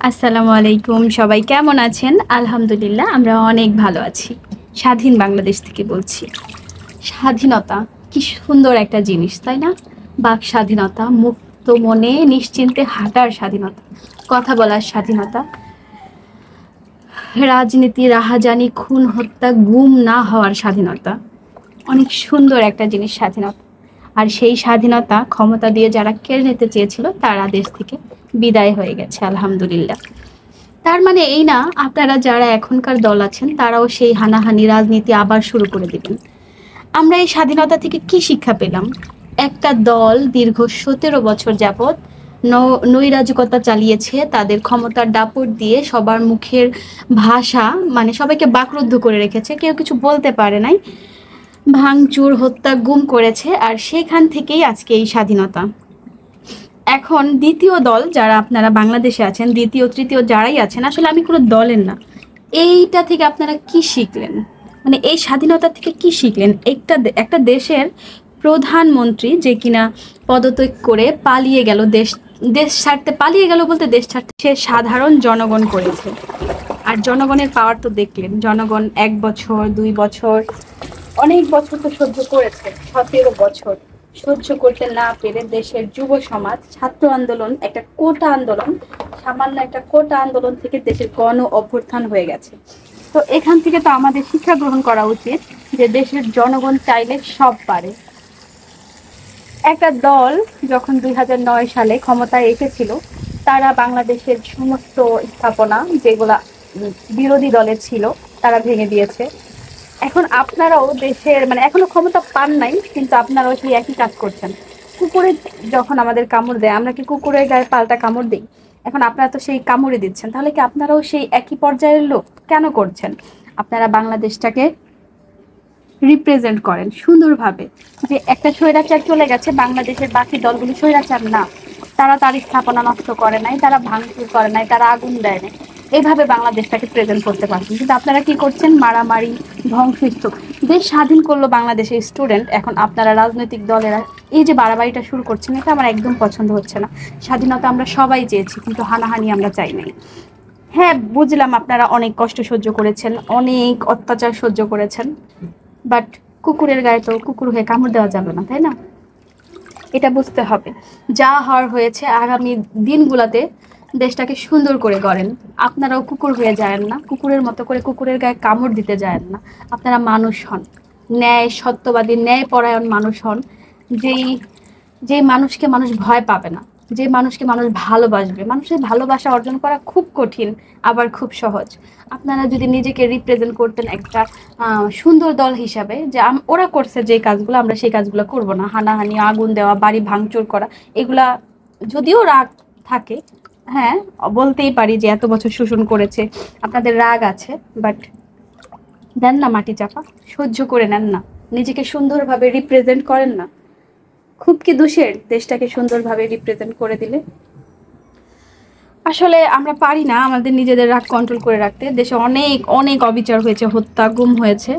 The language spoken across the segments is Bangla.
আসসালামু আলাইকুম, সবাই কেমন আছেন? আলহামদুলিল্লাহ আমরা অনেক ভালো আছি। স্বাধীন বাংলাদেশ থেকে বলছি। স্বাধীনতা কি সুন্দর একটা জিনিস, তাই না? বাক স্বাধীনতা, মুক্ত মনে নিশ্চিন্তে হাঁটার স্বাধীনতা, কথা বলার স্বাধীনতা, রাজনীতি রাহাজানি খুন হত্যা গুম না হওয়ার স্বাধীনতা। অনেক সুন্দর একটা জিনিস স্বাধীনতা। আর সেই স্বাধীনতা ক্ষমতা দিয়ে যারা কেড়ে নিতে চেয়েছিল তারা দেশ থেকে বিদায় হয়ে গেছে, আলহামদুলিল্লাহ। তার মানে এই না আপনারা যারা এখনকার দল আছেন তারাও সেই হানাহানি রাজনীতি আবার শুরু করে দিবেন। আমরা এই স্বাধীনতা থেকে কি শিক্ষা পেলাম? একটা দল দীর্ঘ 17 বছর যাবৎ নৈরাজকতা চালিয়েছে, তাদের ক্ষমতার দাপট দিয়ে সবার মুখের ভাষা মানে সবাইকে বাকরুদ্ধ করে রেখেছে, কেউ কিছু বলতে পারে নাই, ভাঙচুর হত্যা গুম করেছে, আর সেখান থেকেই আজকে এই স্বাধীনতা। এখন দ্বিতীয় দল যারা আপনারা বাংলাদেশে আছেন, দ্বিতীয় তৃতীয় যারাই আছেন, আসলে আমি কোনো দলের না, এইটা থেকে আপনারা কি শিখলেন? মানে এই স্বাধীনতা থেকে কি শিখলেন? একটা দেশের প্রধানমন্ত্রী যে কিনা পদত্যাগ করে পালিয়ে গেল, দেশ দেশ ছাড়তে পালিয়ে গেল, বলতে দেশ ছাড়তে সে সাধারণ জনগণ করেছে। আর জনগণের পাওয়ার তো দেখলেন, জনগণ 1 বছর 2 বছর অনেক বছর তো সহ্য করেছে, 17 বছর সহ্য করতে না পেরে দেশের যুব সমাজ ছাত্র আন্দোলন, একটা কোটা আন্দোলন, সামান্য একটা কোটা আন্দোলন থেকে দেশের গণ অভ্যুত্থান হয়ে গেছে। তো এখান থেকে তো আমাদের শিক্ষা গ্রহণ করা উচিত যে দেশের জনগণ চাইলে সব পারে। একটা দল যখন 2009 সালে ক্ষমতায় এসেছিল, তারা বাংলাদেশের সমস্ত স্থাপনা যেগুলা বিরোধী দলের ছিল তারা ভেঙে দিয়েছে। এখন আপনারাও দেশের মানে এখনো ক্ষমতা পান নাই, কিন্তু আপনারাও সেই একই কাজ করছেন। কুকুরে যখন আমাদের কামড় দেয়, আমরা কি কুকুরের গায়ে পাল্টা কামড় দিই? এখন আপনারা তো সেই কামড়ে দিচ্ছেন, তাহলে কি আপনারাও সেই একই পর্যায়ের লোক? কেন করছেন? আপনারা বাংলাদেশটাকে রিপ্রেজেন্ট করেন সুন্দরভাবে, যে একটা স্বৈরাচার চলে গেছে, বাংলাদেশের বাকি দলগুলো স্বৈরাচার না, তারা তার স্থাপনা নষ্ট করে নাই, তারা ভাঙচুর করে নাই, তারা আগুন দেয় নাই, এইভাবে বাংলাদেশটাকে প্রেজেন্ট করতে পারছেন। কিন্তু আপনারা কি করছেন? মারামারি, ধ্বংসস্তূপ। দেশ স্বাধীন করলো বাংলাদেশের স্টুডেন্ট, এখন আপনারা রাজনৈতিক দলেরা এই যে বাড়াবাড়িটা শুরু করছেন, এটা আমার একদম পছন্দ হচ্ছে না। স্বাধীনতা আমরা সবাই চেয়েছি, কিন্তু হানাহানি আমরা চাই নাই। হ্যাঁ, বুঝলাম আপনারা অনেক কষ্ট সহ্য করেছেন, অনেক অত্যাচার সহ্য করেছেন, বাট কুকুরের গায়ে তো কুকুর হয়ে কামড় দেওয়া যাবে না, তাই না? এটা বুঝতে হবে। যা হওয়ার হয়েছে, আগামী দিনগুলোতে দেশটাকে সুন্দর করে গড়েন। আপনারাও কুকুর হয়ে যায়েন না, কুকুরের মতো করে কুকুরের গায়ে কামড় দিতে যায়েন না। আপনারা মানুষ হন, ন্যায় সত্যবাদী ন্যায়পরায়ণ মানুষ হন, যেই যেই মানুষকে মানুষ ভয় পাবে না, যে মানুষকে মানুষ ভালোবাসবে। মানুষের ভালোবাসা অর্জন করা খুব কঠিন, আবার খুব সহজ। আপনারা যদি নিজেকে রিপ্রেজেন্ট করতেন একটা সুন্দর দল হিসাবে, যে ওরা করছে যে কাজগুলো, আমরা সেই কাজগুলো করব না, হানাহানি আগুন দেওয়া বাড়ি ভাঙচুর করা, এগুলা যদিও রাগ থাকে, হ্যাঁ বলতেই পারি যে এত বছর শোষণ করেছে, আপনাদের রাগ আছে, বাট দেন না মাটি চাপা, সহ্য করে নেন না, নিজেকে সুন্দরভাবে রিপ্রেজেন্ট করেন না। খুব কি দোষের দেশটাকে সুন্দরভাবে রিপ্রেজেন্ট করে দিলে? আসলে আমরা পারি না আমাদের নিজেদের রাগ কন্ট্রোল করে রাখতে। দেশে অনেক অনেক অবিচার হয়েছে, হত্যা গুম হয়েছে,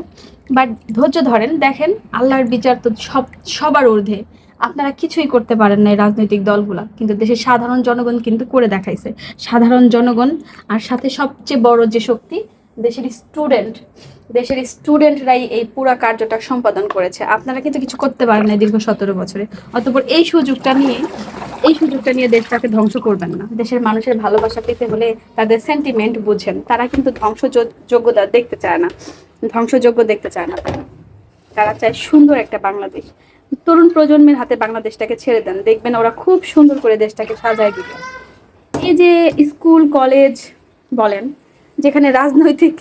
বাট ধৈর্য ধরেন, দেখেন আল্লাহর বিচার তো সবার ঊর্ধ্বে। আপনারা কিছুই করতে পারেন না এই রাজনৈতিক দলগুলা, কিন্তু দেশের সাধারণ জনগণ কিন্তু করে দেখাইছে। সাধারণ জনগণ, আর সাথে সবচেয়ে বড় যে শক্তি, দেশের স্টুডেন্ট, দেশের স্টুডেন্টরাই এই পুরা কার্যটা সম্পাদন করেছে। আপনারা কিন্তু কিছু করতে পারেন না দীর্ঘ 17 বছরে। অতঃপর এই সুযোগটা নিয়ে দেশটাকে ধ্বংস করবেন না। দেশের মানুষের ভালোবাসা পেতে হলে তাদের সেন্টিমেন্ট বুঝেন। তারা কিন্তু ধ্বংসযোগ্যতা দেখতে চায় না, ধ্বংসযোগ্য দেখতে চায় না। তারা চায় সুন্দর একটা বাংলাদেশ। তরুণ প্রজন্মের হাতে বাংলাদেশটাকে ছেড়ে দেন, দেখবেন ওরা খুব সুন্দর করে দেশটাকে সাজায় দিবে। এই যে স্কুল কলেজ বলেন, যেখানে রাজনৈতিক,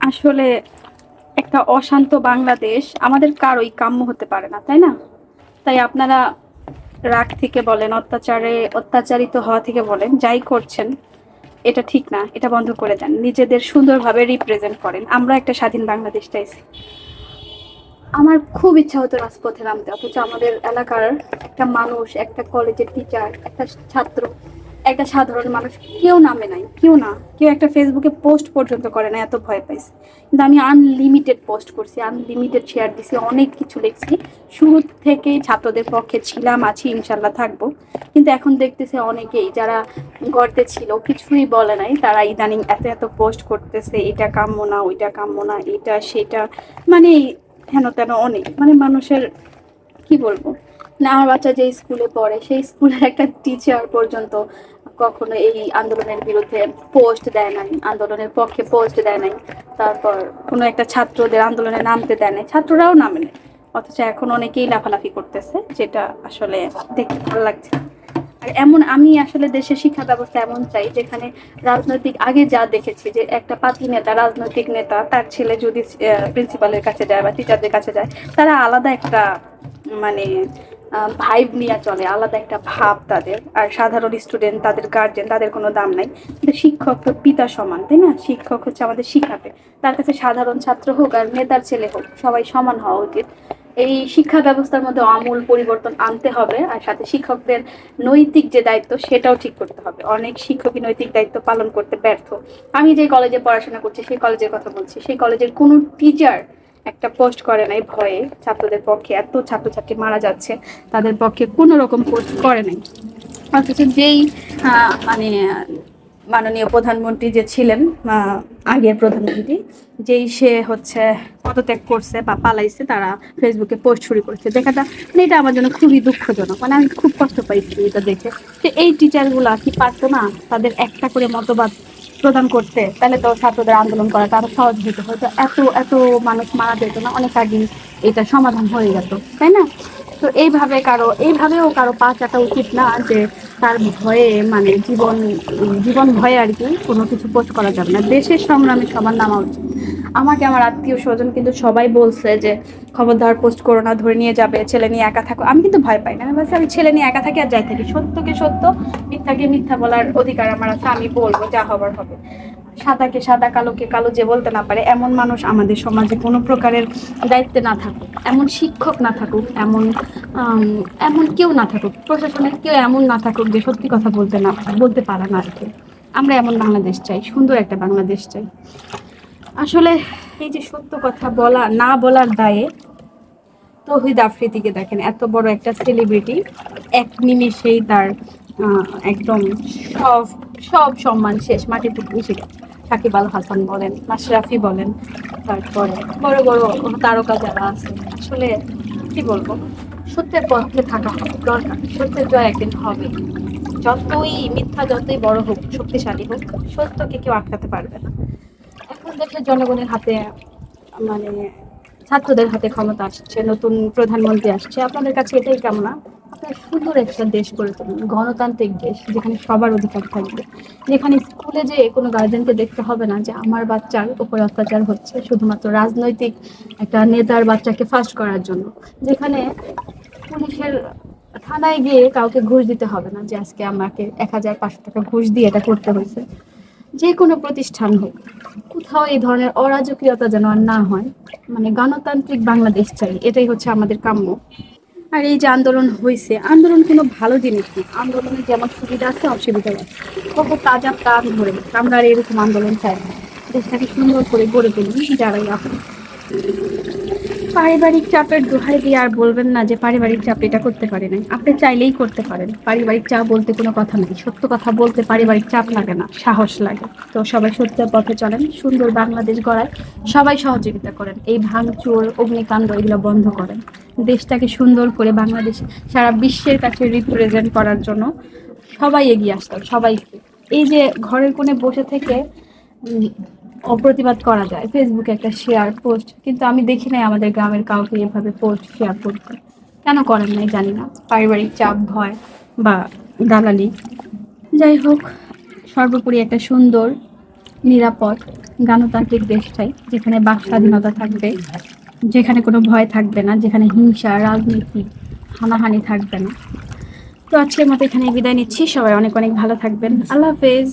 আসলে একটা অশান্ত বাংলাদেশ আমাদের কারোই কাম্য হতে পারে না, তাই না? তাই আপনারা রাগ থেকে বলেন, অত্যাচারিত হওয়া থেকে বলেন, যাই করছেন এটা ঠিক না, এটা বন্ধ করে দেন, নিজেদের সুন্দরভাবে রিপ্রেজেন্ট করেন। আমরা একটা স্বাধীন বাংলাদেশ চাইছি। আমার খুব ইচ্ছা হতো রাজপথে নামতে, অথচ আমাদের এলাকার একটা মানুষ, একটা কলেজের টিচার, একটা ছাত্র একটা সাধারণ মানুষ কেউ নামে নাই, কেউ না, কেউ একটা ফেসবুকে পোস্ট পর্যন্ত করে না, এত ভয় পাইছে। কিন্তু আমি আনলিমিটেড পোস্ট করছি, আনলিমিটেড শেয়ার দিছি, অনেক কিছু লিখছি। শুরু থেকেই ছাত্রদের পক্ষে ছিলাম, আছি, ইনশাল্লাহ থাকবো। কিন্তু এখন দেখতেছে অনেকেই যারা গর্তে ছিল কিছুই বলে নাই, তারা ইদানিং এত এত পোস্ট করতেছে, এটা কাম্য না, ওইটা কাম্য না, এটা সেটা, মানে হেন তেন অনেক, মানে মানুষের কি বলবো না। আমার বাচ্চা যে স্কুলে পড়ে সেই স্কুলের একটা টিচার পর্যন্ত কখনো এই আন্দোলনের বিরুদ্ধে পোস্ট দেয় নাই, আন্দোলনের পক্ষে পোস্ট দেয় নাই। তারপর কোনো একটা ছাত্রদের আন্দোলনে নামতে দেয় নাই, ছাত্ররাও নামে নাই। অথচ এখন অনেকেই লাফালাফি করতেছে, যেটা আসলে দেখতে ভালো লাগছে। আর এমন আমি আসলে দেশের শিক্ষা ব্যবস্থা এমন চাই যেখানে রাজনৈতিক, আগে যা দেখেছি যে একটা পার্টি নেতা, রাজনৈতিক নেতা, তার ছেলে যদি প্রিন্সিপালের কাছে যায় বা টিচারদের কাছে যায়, তারা আলাদা একটা মানে ভাইব নিয়ে চলে, আলাদা একটা ভাব তাদের। আর সাধারণ স্টুডেন্ট, তাদের গার্জেন, তাদের কোনো দাম নাই। কিন্তু শিক্ষক তো পিতা সমান, তাই না? শিক্ষক হচ্ছে আমাদের শিখাবে, তার কাছে সাধারণ ছাত্র হোক আর নেতার ছেলে হোক, সবাই সমান হওয়া উচিত। এই শিক্ষা ব্যবস্থার মধ্যে আমূল পরিবর্তন আনতে হবে, আর সাথে শিক্ষকদের নৈতিক যে দায়িত্ব সেটাও ঠিক করতে হবে। অনেক শিক্ষকই নৈতিক দায়িত্ব পালন করতে ব্যর্থ। আমি যে কলেজে পড়াশোনা করছি সেই কলেজের কথা বলছি, সেই কলেজের কোনো টিচার একটা পোস্ট করে নাই ভয়ে, ছাত্রদের পক্ষে এত ছাত্রছাত্রী মারা যাচ্ছে, তাদের পক্ষে কোনো রকম পোস্ট করে নাই। অথচ যেই মানে মাননীয় প্রধানমন্ত্রী যে ছিলেন, আগের প্রধানমন্ত্রী, যেই সে হচ্ছে পদত্যাগ করছে বা পালাইছে, তারা ফেসবুকে পোস্ট শুরু করেছে। দেখাটা মানে এটা আমার জন্য খুবই দুঃখজনক, মানে আমি খুব কষ্ট পাইছি এটা দেখে। যে এই টিচারগুলা কি পারতো না তাদের একটা করে মতবাদ প্রদান করতে? তাহলে তো ছাত্রদের আন্দোলন করাটা আরো সহজ হতো, হয়তো এত এত মানুষ মারা যেত না, অনেক আগেই এটা সমাধান হয়ে যেত, তাই না? তো এইভাবেও কারো পা চাটা উচিত না, যে তার ভয়ে, মানে জীবন ভয়ে আর কি কোনো কিছু পোস্ট করা যাবে না। দেশের সংগ্রামে সবার নামা উচিত। আমাকে আমার আত্মীয় স্বজন কিন্তু সবাই বলছে যে খবরদার পোস্ট করো না, ধরে নিয়ে যাবে, ছেলে নিয়ে একা থাকো। আমি কিন্তু ভয় পাই না, আমি বলছি আমি ছেলে নিয়ে একা থাকি আর যাই থাকি, সত্যকে সত্য, মিথ্যাকে মিথ্যা বলার অধিকার আমার আছে, আমি বলবো, যা হবার হবে। সাদাকে সাদা, কালোকে কালো যে বলতে না পারে, এমন মানুষ আমাদের সমাজে কোনো প্রকারের দায়িত্বে না থাকুক, এমন শিক্ষক না থাকুক, এমন কেউ না থাকুক, প্রশাসনের কেউ এমন না থাকুক যে সত্যি কথা বলতে পারে না আর কি। আমরা এমন বাংলাদেশ চাই, সুন্দর একটা বাংলাদেশ চাই। আসলে এই যে সত্য কথা বলা না বলার দায়ে তৌহিদ আফ্রিদিকে দেখেন, এত বড় একটা সেলিব্রিটি, এক নিমেষেই তার একদম সব সব সম্মান শেষ, মাটিতে মিশে গেছে। সাকিব আল হাসান বলেন, মাশরাফি বলেন, তারপরে বড় বড় তারকা যারা আছে, আসলে কি বলবো, সত্যের পক্ষে থাকা দরকার। সত্যের জয় একদিন হবে, যতই মিথ্যা যতই বড় হোক, শক্তিশালী হোক, সত্যকে কেউ আটকাতে পারবে না। এখন দেশের জনগণের হাতে, মানে ছাত্রদের হাতে ক্ষমতা আসছে, নতুন প্রধানমন্ত্রী আসছে। আপনাদের কাছে এটাই কামনা, আপনারা সুন্দর একটা দেশ গড়ে তুলুন, গণতান্ত্রিক দেশ, যেখানে সবার অধিকার থাকবে, যেখানে স্কুলে যে কোনো গার্জেনকে দেখতে হবে না যে আমার বাচ্চার উপর অত্যাচার হচ্ছে শুধুমাত্র রাজনৈতিক একটা নেতার বাচ্চাকে ফার্স্ট করার জন্য, যেখানে পুলিশের থানায় গিয়ে কাউকে ঘুষ দিতে হবে না যে আজকে আমাকে 1500 টাকা ঘুষ দিয়ে এটা করতে হয়েছে। যে কোনো প্রতিষ্ঠান হোক, কোথাও এই ধরনের অরাজকীয়তা যেন আর না হয়। মানে গণতান্ত্রিক বাংলাদেশ চাই, এটাই হচ্ছে আমাদের কাম্য। আর এই যে আন্দোলন হয়েছে, আন্দোলন কোনো ভালো জিনিস না, আন্দোলনের যেমন সুবিধা আছে অসুবিধা আছে। কত কাজা প্রাণ ধরে আমরা আর এরকম আন্দোলন চাই না। দেশটাকে সুন্দর করে গড়ে তুলুন যারাই আপনি। পারিবারিক চাপের দোহাই দিয়ে আর বলবেন না যে পারিবারিক চাপ এটা করতে পারে নাই, আপনি চাইলেই করতে পারেন। পারিবারিক চাপ বলতে কোনো কথা নেই, সত্য কথা বলতে পারিবারিক চাপ লাগে না, সাহস লাগে। তো সবাই সত্যের পথে চলেন, সুন্দর বাংলাদেশ গড়ায় সবাই সহযোগিতা করেন, এই ভাঙচুর, অগ্নিকাণ্ড এগুলো বন্ধ করেন। দেশটাকে সুন্দর করে বাংলাদেশ সারা বিশ্বের কাছে রিপ্রেজেন্ট করার জন্য সবাই এগিয়ে আসতেন, সবাইকে। এই যে ঘরের কোণে বসে থেকে অপ্রতিবাদ করা যায়, ফেসবুকে একটা শেয়ার পোস্ট, কিন্তু আমি দেখি নাই আমাদের গ্রামের কাউকে এভাবে পোস্ট শেয়ার করতে। কেন করেন নাই জানি না, পারিবারিক চাপ, ভয় বা দালালি। যাই হোক, সর্বোপরি একটা সুন্দর, নিরাপদ, গণতান্ত্রিক দেশ চাই, যেখানে বাক স্বাধীনতা থাকবে, যেখানে কোনো ভয় থাকবে না, যেখানে হিংসা, রাজনীতি, হানাহানি থাকবে না। তো আজকের মতো এখানে বিদায় নিচ্ছি, সবাই অনেক অনেক ভালো থাকবেন, আল্লাহ হাফেজ।